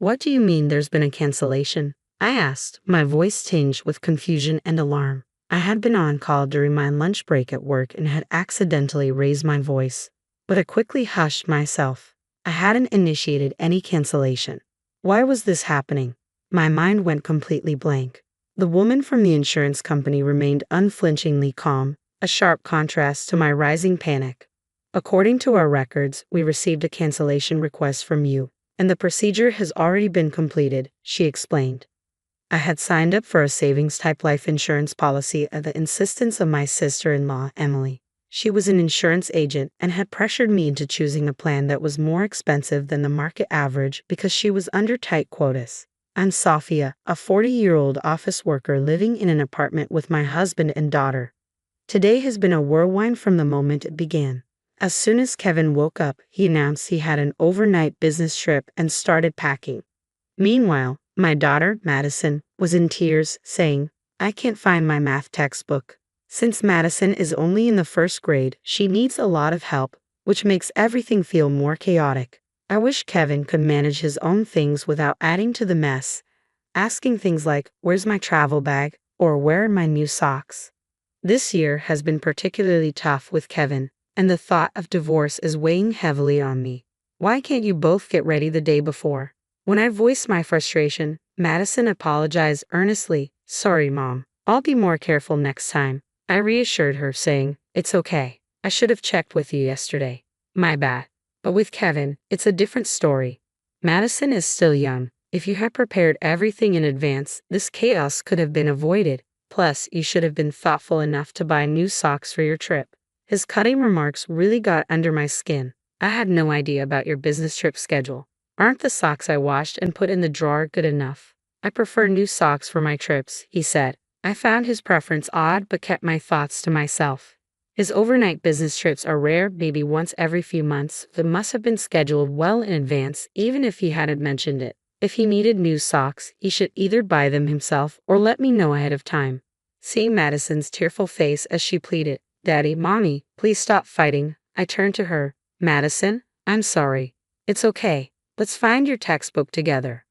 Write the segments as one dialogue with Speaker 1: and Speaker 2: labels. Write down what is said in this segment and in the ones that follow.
Speaker 1: What do you mean there's been a cancellation? I asked, my voice tinged with confusion and alarm. I had been on call during my lunch break at work and had accidentally raised my voice, but I quickly hushed myself. I hadn't initiated any cancellation. Why was this happening? My mind went completely blank. The woman from the insurance company remained unflinchingly calm, a sharp contrast to my rising panic. According to our records, we received a cancellation request from you, and the procedure has already been completed, she explained. I had signed up for a savings-type life insurance policy at the insistence of my sister-in-law, Emily. She was an insurance agent and had pressured me into choosing a plan that was more expensive than the market average because she was under tight quotas. I'm Sophia, a 40-year-old office worker living in an apartment with my husband and daughter. Today has been a whirlwind from the moment it began. As soon as Kevin woke up, he announced he had an overnight business trip and started packing. Meanwhile, my daughter, Madison, was in tears, saying, "I can't find my math textbook." Since Madison is only in the first grade, she needs a lot of help, which makes everything feel more chaotic. I wish Kevin could manage his own things without adding to the mess, asking things like, "Where's my travel bag?" or "Where are my new socks?" This year has been particularly tough with Kevin, and the thought of divorce is weighing heavily on me. Why can't you both get ready the day before? When I voiced my frustration, Madison apologized earnestly. "Sorry, Mom. I'll be more careful next time." I reassured her, saying, "It's okay. I should have checked with you yesterday. My bad." But with Kevin, it's a different story. Madison is still young. If you had prepared everything in advance, this chaos could have been avoided. Plus, you should have been thoughtful enough to buy new socks for your trip. His cutting remarks really got under my skin. I had no idea about your business trip schedule. Aren't the socks I washed and put in the drawer good enough? I prefer new socks for my trips, he said. I found his preference odd but kept my thoughts to myself. His overnight business trips are rare, maybe once every few months. They must have been scheduled well in advance, even if he hadn't mentioned it. If he needed new socks, he should either buy them himself or let me know ahead of time. Seeing Madison's tearful face as she pleaded, "Daddy, Mommy, please stop fighting," I turned to her. "Madison, I'm sorry. It's okay. Let's find your textbook together."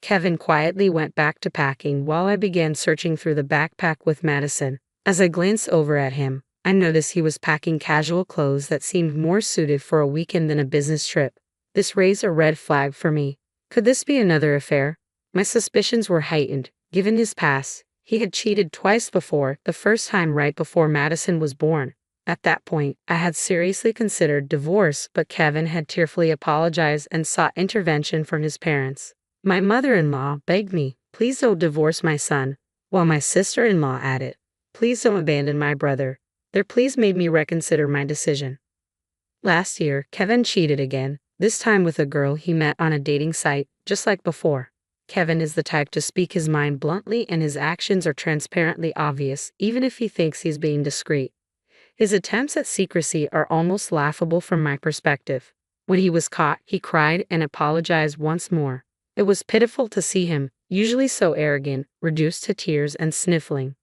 Speaker 1: Kevin quietly went back to packing while I began searching through the backpack with Madison. As I glanced over at him, I noticed he was packing casual clothes that seemed more suited for a weekend than a business trip. This raised a red flag for me. Could this be another affair? My suspicions were heightened, given his past. He had cheated twice before, the first time right before Madison was born. At that point, I had seriously considered divorce, but Kevin had tearfully apologized and sought intervention from his parents. My mother-in-law begged me, "Please don't divorce my son," while my sister-in-law added, "Please don't abandon my brother." Their pleas made me reconsider my decision. Last year, Kevin cheated again, this time with a girl he met on a dating site, just like before. Kevin is the type to speak his mind bluntly, and his actions are transparently obvious, even if he thinks he's being discreet. His attempts at secrecy are almost laughable from my perspective. When he was caught, he cried and apologized once more. It was pitiful to see him, usually so arrogant, reduced to tears and sniffling.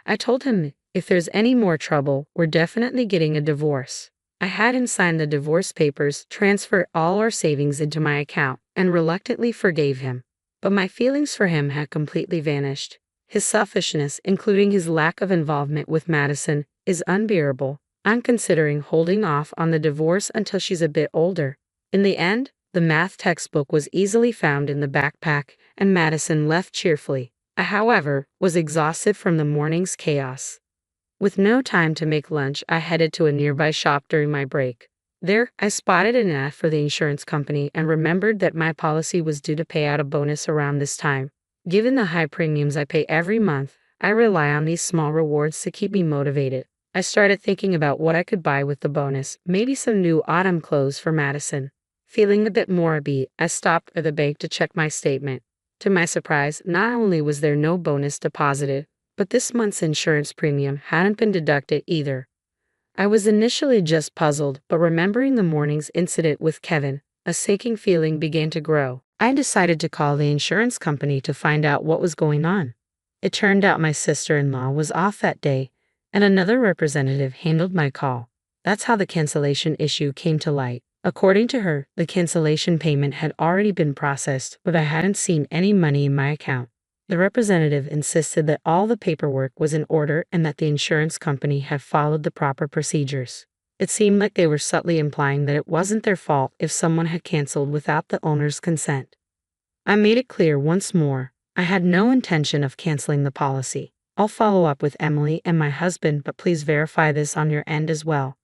Speaker 1: I told him, if there's any more trouble, we're definitely getting a divorce. I had him sign the divorce papers, transfer all our savings into my account, and reluctantly forgave him. But my feelings for him had completely vanished. His selfishness, including his lack of involvement with Madison, is unbearable. I'm considering holding off on the divorce until she's a bit older. In the end, the math textbook was easily found in the backpack, and Madison left cheerfully. I, however, was exhausted from the morning's chaos. With no time to make lunch, I headed to a nearby shop during my break. There, I spotted an ad for the insurance company and remembered that my policy was due to pay out a bonus around this time. Given the high premiums I pay every month, I rely on these small rewards to keep me motivated. I started thinking about what I could buy with the bonus, maybe some new autumn clothes for Madison. Feeling a bit more upbeat, I stopped at the bank to check my statement. To my surprise, not only was there no bonus deposited, but this month's insurance premium hadn't been deducted either. I was initially just puzzled, but remembering the morning's incident with Kevin, a sinking feeling began to grow. I decided to call the insurance company to find out what was going on. It turned out my sister-in-law was off that day, and another representative handled my call. That's how the cancellation issue came to light. According to her, the cancellation payment had already been processed, but I hadn't seen any money in my account. The representative insisted that all the paperwork was in order and that the insurance company had followed the proper procedures. It seemed like they were subtly implying that it wasn't their fault if someone had canceled without the owner's consent. I made it clear once more, I had no intention of canceling the policy. I'll follow up with Emily and my husband, but please verify this on your end as well.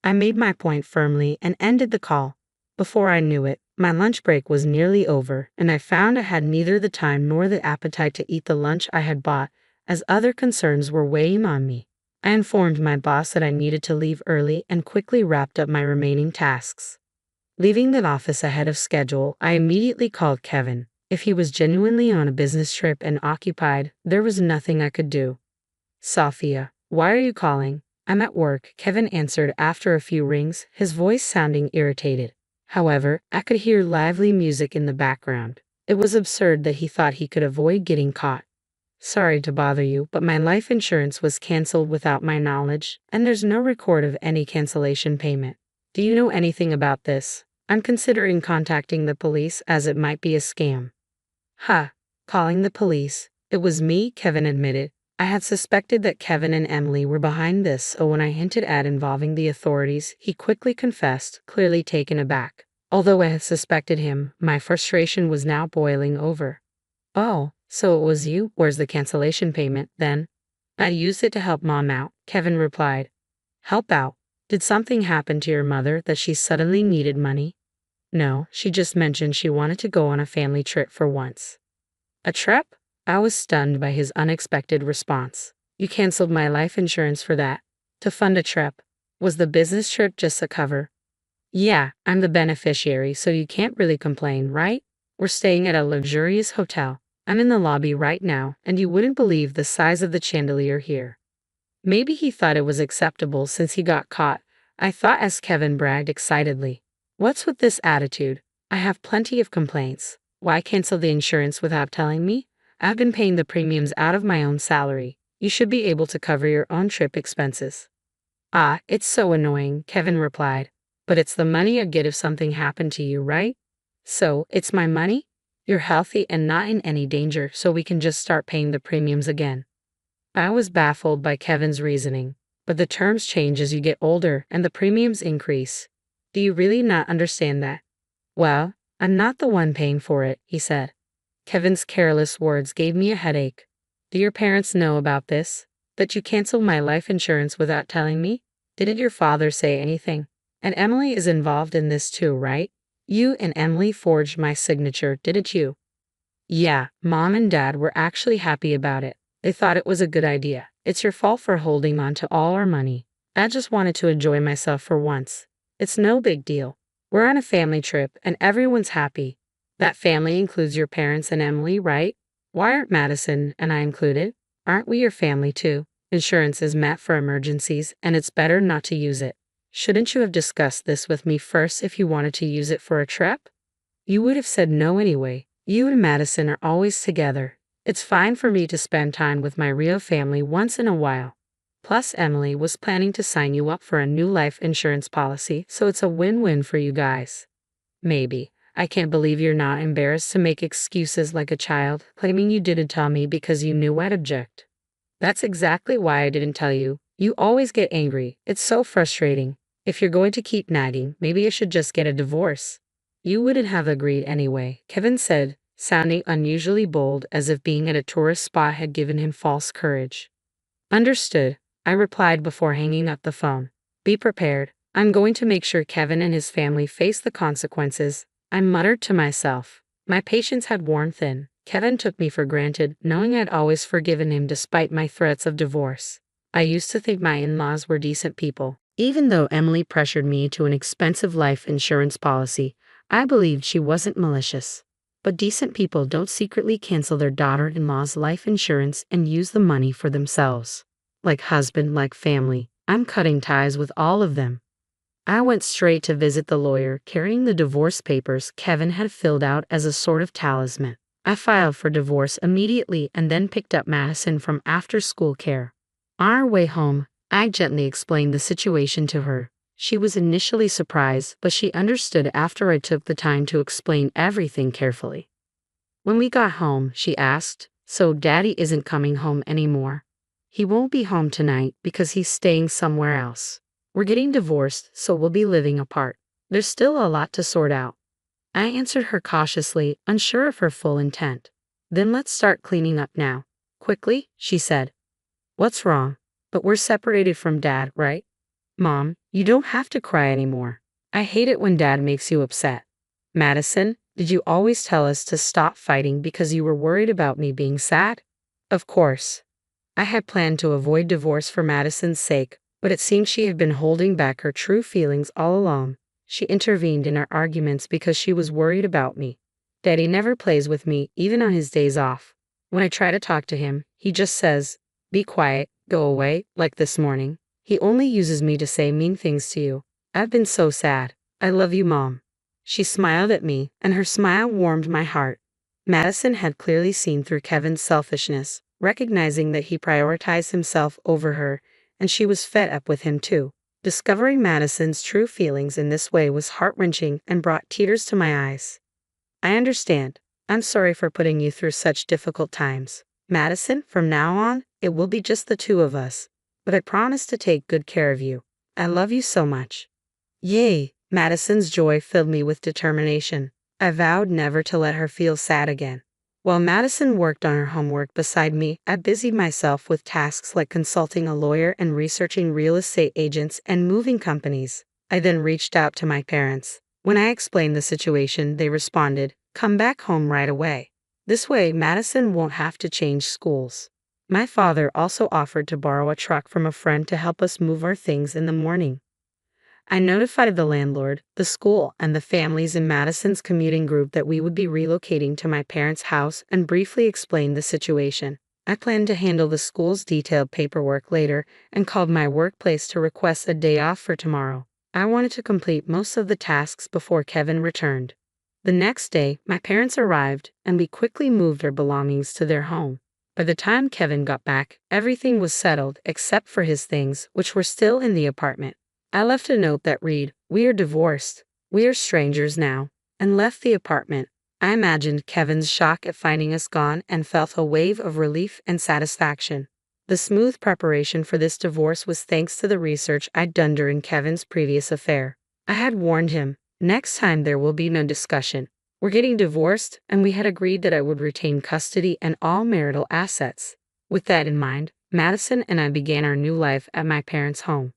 Speaker 1: I made my point firmly and ended the call. Before I knew it, my lunch break was nearly over, and I found I had neither the time nor the appetite to eat the lunch I had bought, as other concerns were weighing on me. I informed my boss that I needed to leave early and quickly wrapped up my remaining tasks. Leaving the office ahead of schedule, I immediately called Kevin. If he was genuinely on a business trip and occupied, there was nothing I could do. Sophia, why are you calling? I'm at work, Kevin answered after a few rings, his voice sounding irritated. However, I could hear lively music in the background. It was absurd that he thought he could avoid getting caught. Sorry to bother you, but my life insurance was canceled without my knowledge, and there's no record of any cancellation payment. Do you know anything about this? I'm considering contacting the police as it might be a scam. Calling the police. It was me, Kevin admitted. I had suspected that Kevin and Emily were behind this, so when I hinted at involving the authorities, he quickly confessed, clearly taken aback. Although I had suspected him, my frustration was now boiling over. Oh, so it was you? Where's the cancellation payment, then? I used it to help Mom out, Kevin replied. Help out? Did something happen to your mother that she suddenly needed money? No, she just mentioned she wanted to go on a family trip for once. A trip? I was stunned by his unexpected response. You canceled my life insurance for that. To fund a trip. Was the business trip just a cover? Yeah, I'm the beneficiary, so you can't really complain, right? We're staying at a luxurious hotel. I'm in the lobby right now, and you wouldn't believe the size of the chandelier here. Maybe he thought it was acceptable since he got caught, I thought as Kevin bragged excitedly. What's with this attitude? I have plenty of complaints. Why cancel the insurance without telling me? I've been paying the premiums out of my own salary. You should be able to cover your own trip expenses. It's so annoying, Kevin replied. But it's the money I get if something happened to you, right? So, it's my money? You're healthy and not in any danger, so we can just start paying the premiums again. I was baffled by Kevin's reasoning. But the terms change as you get older and the premiums increase. Do you really not understand that? Well, I'm not the one paying for it, he said. Kevin's careless words gave me a headache. Do your parents know about this? That you canceled my life insurance without telling me? Didn't your father say anything? And Emily is involved in this too, right? You and Emily forged my signature, didn't you? Yeah, Mom and Dad were actually happy about it. They thought it was a good idea. It's your fault for holding on to all our money. I just wanted to enjoy myself for once. It's no big deal. We're on a family trip and everyone's happy. That family includes your parents and Emily, right? Why aren't Madison and I included? Aren't we your family too? Insurance is meant for emergencies, and it's better not to use it. Shouldn't you have discussed this with me first if you wanted to use it for a trip? You would have said no anyway. You and Madison are always together. It's fine for me to spend time with my real family once in a while. Plus, Emily was planning to sign you up for a new life insurance policy, so it's a win-win for you guys. Maybe. I can't believe you're not embarrassed to make excuses like a child, claiming you didn't tell me because you knew I'd object. That's exactly why I didn't tell you. You always get angry. It's so frustrating. If you're going to keep nagging, maybe I should just get a divorce. You wouldn't have agreed anyway, Kevin said, sounding unusually bold as if being at a tourist spot had given him false courage. Understood, I replied before hanging up the phone. Be prepared. I'm going to make sure Kevin and his family face the consequences. I muttered to myself. My patience had worn thin. Kevin took me for granted, knowing I'd always forgiven him despite my threats of divorce. I used to think my in-laws were decent people. Even though Emily pressured me to an expensive life insurance policy, I believed she wasn't malicious. But decent people don't secretly cancel their daughter-in-law's life insurance and use the money for themselves. Like husband, like family, I'm cutting ties with all of them. I went straight to visit the lawyer, carrying the divorce papers Kevin had filled out as a sort of talisman. I filed for divorce immediately and then picked up Madison from after-school care. On our way home, I gently explained the situation to her. She was initially surprised, but she understood after I took the time to explain everything carefully. When we got home, she asked, "So Daddy isn't coming home anymore?" "He won't be home tonight because he's staying somewhere else. We're getting divorced, so we'll be living apart. There's still a lot to sort out." I answered her cautiously, unsure of her full intent. "Then let's start cleaning up now." Quickly, she said. "What's wrong? But we're separated from Dad, right?" "Mom, you don't have to cry anymore. I hate it when Dad makes you upset." "Madison, did you always tell us to stop fighting because you were worried about me being sad?" Of course. I had planned to avoid divorce for Madison's sake, but it seemed she had been holding back her true feelings all along. She intervened in our arguments because she was worried about me. "Daddy never plays with me, even on his days off. When I try to talk to him, he just says, 'Be quiet, go away,' like this morning. He only uses me to say mean things to you. I've been so sad. I love you, Mom." She smiled at me, and her smile warmed my heart. Madison had clearly seen through Kevin's selfishness, recognizing that he prioritized himself over her, and she was fed up with him too. Discovering Madison's true feelings in this way was heart-wrenching and brought tears to my eyes. "I understand. I'm sorry for putting you through such difficult times. Madison, from now on, it will be just the two of us. But I promise to take good care of you. I love you so much." Yay! Madison's joy filled me with determination. I vowed never to let her feel sad again. While Madison worked on her homework beside me, I busied myself with tasks like consulting a lawyer and researching real estate agents and moving companies. I then reached out to my parents. When I explained the situation, they responded, "Come back home right away. This way, Madison won't have to change schools." My father also offered to borrow a truck from a friend to help us move our things in the morning. I notified the landlord, the school, and the families in Madison's commuting group that we would be relocating to my parents' house and briefly explained the situation. I planned to handle the school's detailed paperwork later and called my workplace to request a day off for tomorrow. I wanted to complete most of the tasks before Kevin returned. The next day, my parents arrived, and we quickly moved our belongings to their home. By the time Kevin got back, everything was settled except for his things, which were still in the apartment. I left a note that read, "We are divorced. We are strangers now," and left the apartment. I imagined Kevin's shock at finding us gone and felt a wave of relief and satisfaction. The smooth preparation for this divorce was thanks to the research I'd done during Kevin's previous affair. I had warned him, "Next time there will be no discussion. We're getting divorced," and we had agreed that I would retain custody and all marital assets. With that in mind, Madison and I began our new life at my parents' home.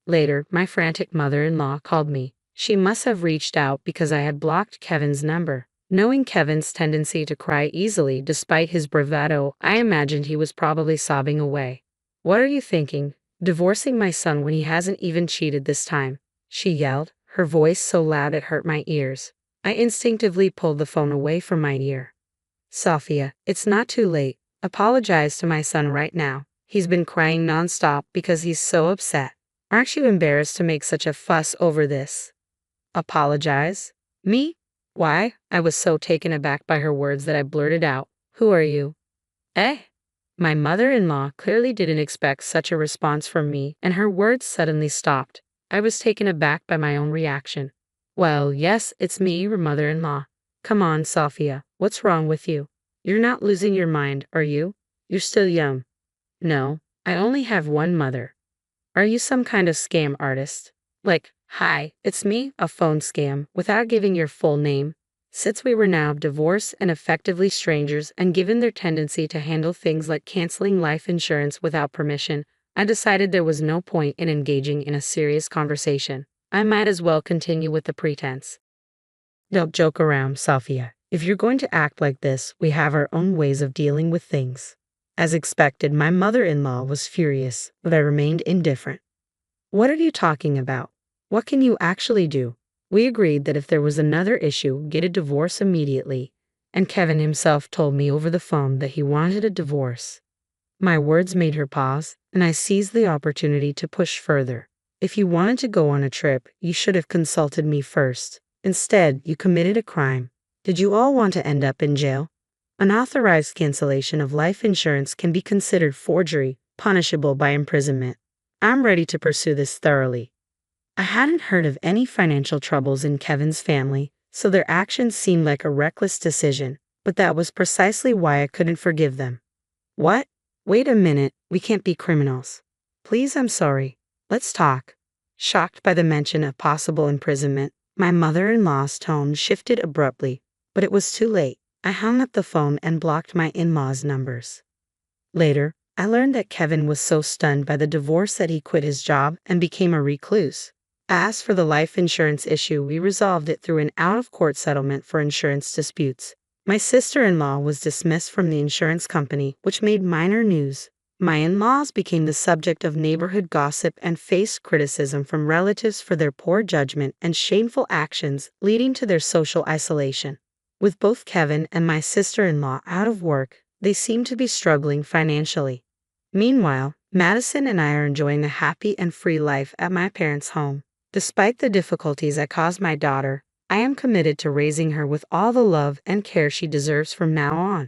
Speaker 1: Later, my frantic mother-in-law called me. She must have reached out because I had blocked Kevin's number. Knowing Kevin's tendency to cry easily despite his bravado, I imagined he was probably sobbing away. "What are you thinking? Divorcing my son when he hasn't even cheated this time?" she yelled, her voice so loud it hurt my ears. I instinctively pulled the phone away from my ear. "Sophia, it's not too late. Apologize to my son right now. He's been crying nonstop because he's so upset. Aren't you embarrassed to make such a fuss over this?" "Apologize? Me? Why?" I was so taken aback by her words that I blurted out, "Who are you?" "Eh?" My mother-in-law clearly didn't expect such a response from me, and her words suddenly stopped. I was taken aback by my own reaction. "Well, yes, it's me, your mother-in-law. Come on, Sophia, what's wrong with you? You're not losing your mind, are you? You're still young." "No, I only have one mother." "Are you some kind of scam artist? Like, 'Hi, it's me,' a phone scam, without giving your full name?" Since we were now divorced and effectively strangers, and given their tendency to handle things like canceling life insurance without permission, I decided there was no point in engaging in a serious conversation. I might as well continue with the pretense. "Don't joke around, Sophia. If you're going to act like this, we have our own ways of dealing with things." As expected, my mother-in-law was furious, but I remained indifferent. "What are you talking about? What can you actually do? We agreed that if there was another issue, get a divorce immediately, and Kevin himself told me over the phone that he wanted a divorce." My words made her pause, and I seized the opportunity to push further. "If you wanted to go on a trip, you should have consulted me first. Instead, you committed a crime. Did you all want to end up in jail? Unauthorized cancellation of life insurance can be considered forgery, punishable by imprisonment. I'm ready to pursue this thoroughly." I hadn't heard of any financial troubles in Kevin's family, so their actions seemed like a reckless decision, but that was precisely why I couldn't forgive them. What? Wait a minute, we can't be criminals. Please, I'm sorry. Let's talk. Shocked by the mention of possible imprisonment, my mother-in-law's tone shifted abruptly, but it was too late. I hung up the phone and blocked my in-laws' numbers. Later, I learned that Kevin was so stunned by the divorce that he quit his job and became a recluse. As for the life insurance issue, we resolved it through an out-of-court settlement for insurance disputes. My sister-in-law was dismissed from the insurance company, which made minor news. My in-laws became the subject of neighborhood gossip and faced criticism from relatives for their poor judgment and shameful actions, leading to their social isolation. With both Kevin and my sister-in-law out of work, they seemed to be struggling financially. Meanwhile, Madison and I are enjoying a happy and free life at my parents' home. Despite the difficulties I caused my daughter, I am committed to raising her with all the love and care she deserves from now on.